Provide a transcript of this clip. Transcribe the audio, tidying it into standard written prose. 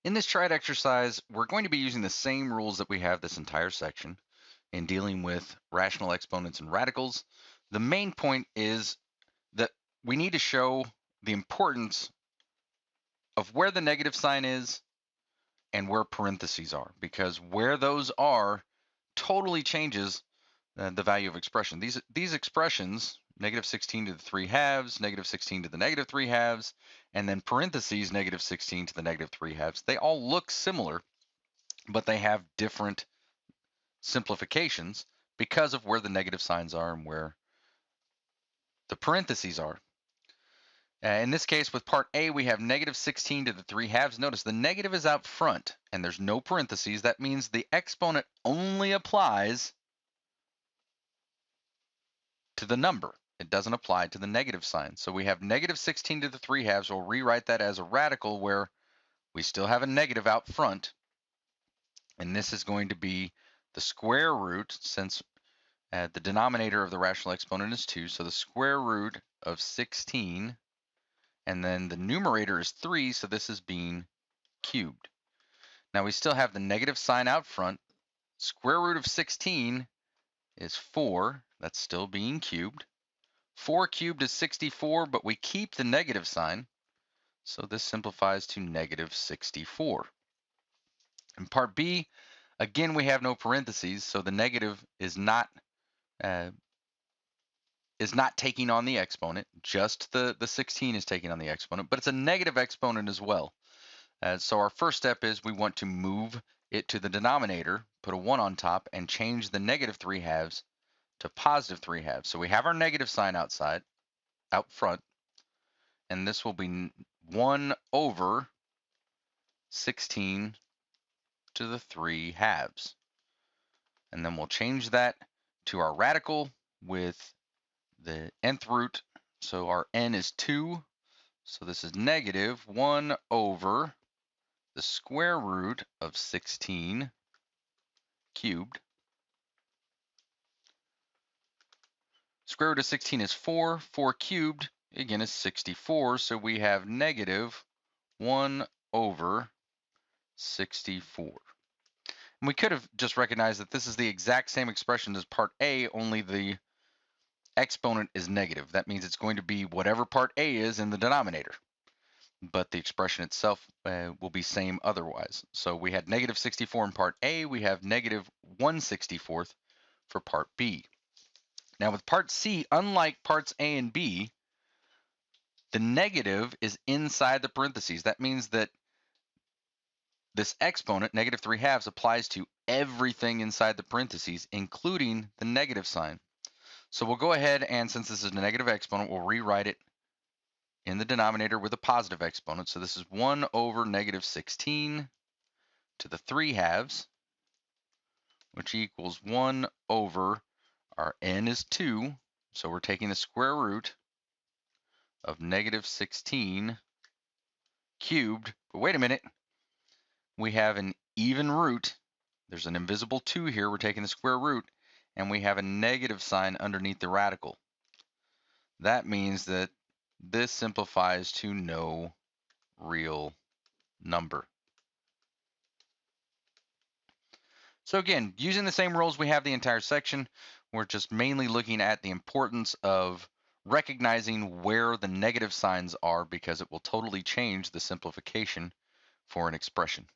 In this triad exercise, we're going to be using the same rules that we have this entire section in dealing with rational exponents and radicals. The main point is that we need to show the importance of where the negative sign is and where parentheses are, because where those are totally changes the value of expression. These expressions, negative 16 to the 3 halves, negative 16 to the negative 3 halves, and then parentheses, negative 16 to the negative 3 halves, they all look similar, but they have different simplifications because of where the negative signs are and where the parentheses are. In this case, with part A, we have negative 16 to the 3 halves. Notice the negative is out front and there's no parentheses. That means the exponent only applies to the number. It doesn't apply to the negative sign. So we have negative 16 to the 3 halves. We'll rewrite that as a radical where we still have a negative out front. And this is going to be the square root, since the denominator of the rational exponent is 2. So the square root of 16. And then the numerator is 3, so this is being cubed. Now we still have the negative sign out front. Square root of 16 is 4. That's still being cubed. 4 cubed is 64, but we keep the negative sign. So this simplifies to negative 64. In part B, again, we have no parentheses, so the negative is not taking on the exponent. Just the 16 is taking on the exponent, but it's a negative exponent as well. So our first step is we want to move it to the denominator, put a 1 on top, and change the negative 3 halves to positive 3 halves. So we have our negative sign out front, and this will be 1 over 16 to the 3 halves. And then we'll change that to our radical with the nth root. So our n is 2. So this is negative 1 over the square root of 16 cubed. Square root of 16 is 4. 4 cubed, again, is 64. So we have negative 1 over 64. And we could have just recognized that this is the exact same expression as part A, only the exponent is negative. That means it's going to be whatever part A is in the denominator, but the expression itself will be same otherwise. So we had negative 64 in part A, we have negative 1/64 for part B. Now with part C, unlike parts A and B, the negative is inside the parentheses. That means that this exponent, negative 3 halves, applies to everything inside the parentheses, including the negative sign. So we'll go ahead and, since this is a negative exponent, we'll rewrite it in the denominator with a positive exponent. So this is 1 over negative 16 to the 3 halves, which equals 1 over, our n is 2, so we're taking the square root of negative 16 cubed. But wait a minute, we have an even root. There's an invisible 2 here. We're taking the square root, and we have a negative sign underneath the radical. That means that this simplifies to no real number. So again, using the same rules we have the entire section, we're just mainly looking at the importance of recognizing where the negative signs are, because it will totally change the simplification for an expression.